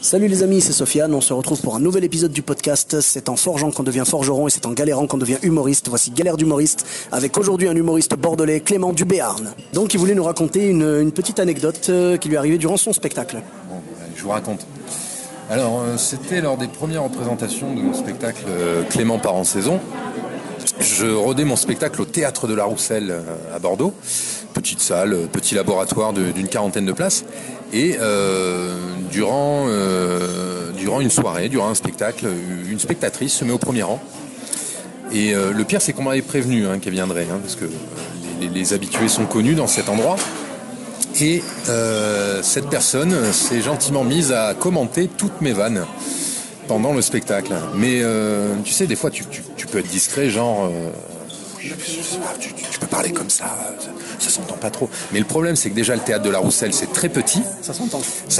Salut les amis, c'est Sofiane, on se retrouve pour un nouvel épisode du podcast. C'est en forgeant qu'on devient forgeron et c'est en galérant qu'on devient humoriste. Voici Galère d'humoriste avec aujourd'hui un humoriste bordelais, Clément du Béarn. Donc il voulait nous raconter une petite anecdote qui lui est arrivée durant son spectacle. Bon, je vous raconte. Alors c'était lors des premières représentations de mon spectacle Clément part en saison. Je rodais mon spectacle au Théâtre de la Rousselle à Bordeaux. Petite salle, petit laboratoire d'une quarantaine de places. Et durant une soirée, durant un spectacle, une spectatrice se met au premier rang. Et le pire, c'est qu'on m'avait prévenu qu'elle viendrait, parce que les habitués sont connus dans cet endroit. Et cette personne s'est gentiment mise à commenter toutes mes vannes pendant le spectacle. Mais tu sais, des fois, tu peux être discret, genre... tu peux parler comme ça s'entend pas trop. Mais le problème, c'est que déjà, le Théâtre de la Rousselle, c'est très petit. Ça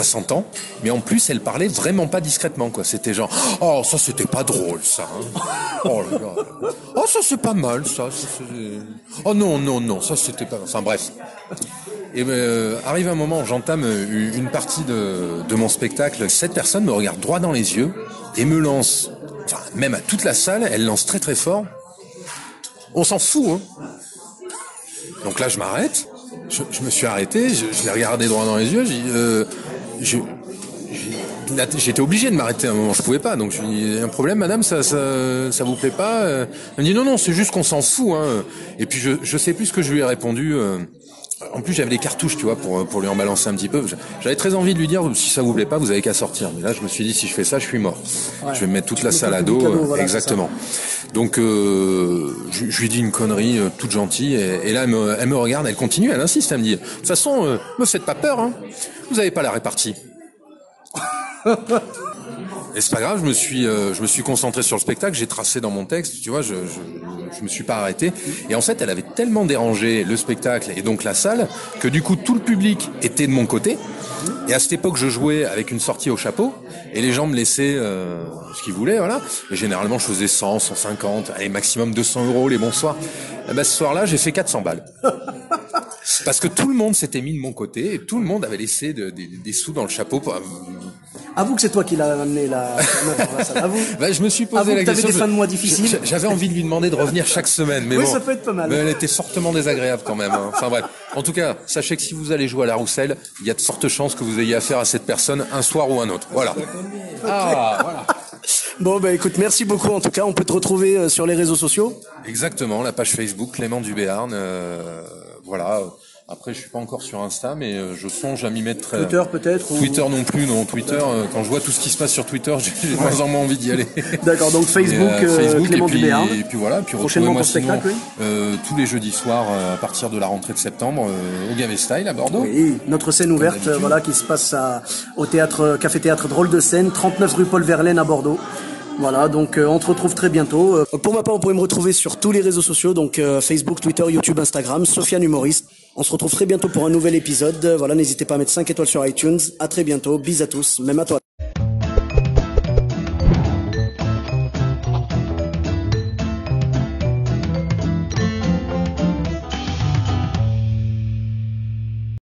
s'entend. Mais en plus, elle parlait vraiment pas discrètement, quoi. C'était genre, oh, ça, c'était pas drôle, ça. Oh là là. Oh, ça, c'est pas mal, ça. Oh non, ça, c'était pas... Enfin, bref. Et arrive un moment, j'entame une partie de mon spectacle. Cette personne me regarde droit dans les yeux et me lance, enfin, même à toute la salle, elle lance très très fort. On s'en fout, Donc là, je m'arrête. Je me suis arrêté. Je l'ai regardé droit dans les yeux. J'étais obligé de m'arrêter à un moment. Je pouvais pas. Donc je lui ai dit, un problème, madame, ça vous plaît pas? Elle me dit non, c'est juste qu'on s'en fout. Et puis je sais plus ce que je lui ai répondu. En plus, j'avais des cartouches, tu vois, pour lui en balancer un petit peu. J'avais très envie de lui dire, si ça vous plaît pas, vous avez qu'à sortir. Mais là, je me suis dit, si je fais ça, je suis mort. Ouais. Je vais me mettre toute la salle à dos. Voilà, exactement. Donc, je lui dis une connerie toute gentille. Et là, elle me regarde, elle continue, elle insiste, elle me dit, de toute façon, me faites pas peur, Vous avez pas la répartie. Et c'est pas grave, je me suis concentré sur le spectacle, j'ai tracé dans mon texte, tu vois, je me suis pas arrêté. Et en fait, elle avait tellement dérangé le spectacle et donc la salle que du coup tout le public était de mon côté. Et à cette époque, je jouais avec une sortie au chapeau et les gens me laissaient ce qu'ils voulaient, voilà. Et généralement, je faisais 100, 150, allez, maximum 200 € les bons soirs. Et ben ce soir-là, j'ai fait 400 balles. Parce que tout le monde s'était mis de mon côté et tout le monde avait laissé des sous dans le chapeau. Avoue que c'est toi qui l'as amené là. Avoue. Je me suis posé la question. T'avais des fins de mois difficiles. J'avais envie de lui demander de revenir chaque semaine, mais oui, bon, ça peut être pas mal. Mais elle était fortement désagréable quand même. Enfin bref. En tout cas, sachez que si vous allez jouer à la Rousselle, il y a de fortes chances que vous ayez affaire à cette personne un soir ou un autre. Voilà. Voilà. Bon, écoute, merci beaucoup. En tout cas, on peut te retrouver sur les réseaux sociaux. Exactement, la page Facebook Clément du Béarn. Voilà. Après, je suis pas encore sur Insta, mais je songe à m'y mettre. Twitter peut-être Twitter non plus, non. Twitter, quand je vois tout ce qui se passe sur Twitter, j'ai de moins en moins envie d'y aller. D'accord, donc Facebook, Clément du Béarn. Et puis voilà, puis prochainement pour spectacle, tous les jeudis soirs à partir de la rentrée de septembre au Gavet Style à Bordeaux. Oui, notre scène ouverte, qui se passe au Café Théâtre Drôle de Scène, 39 rue Paul Verlaine à Bordeaux. Voilà, donc on te retrouve très bientôt. Pour ma part, vous pouvez me retrouver sur tous les réseaux sociaux, donc Facebook, Twitter, YouTube, Instagram, Sofiane Humoriste. On se retrouve très bientôt pour un nouvel épisode. Voilà, n'hésitez pas à mettre 5 étoiles sur iTunes. À très bientôt. Bis à tous, même à toi.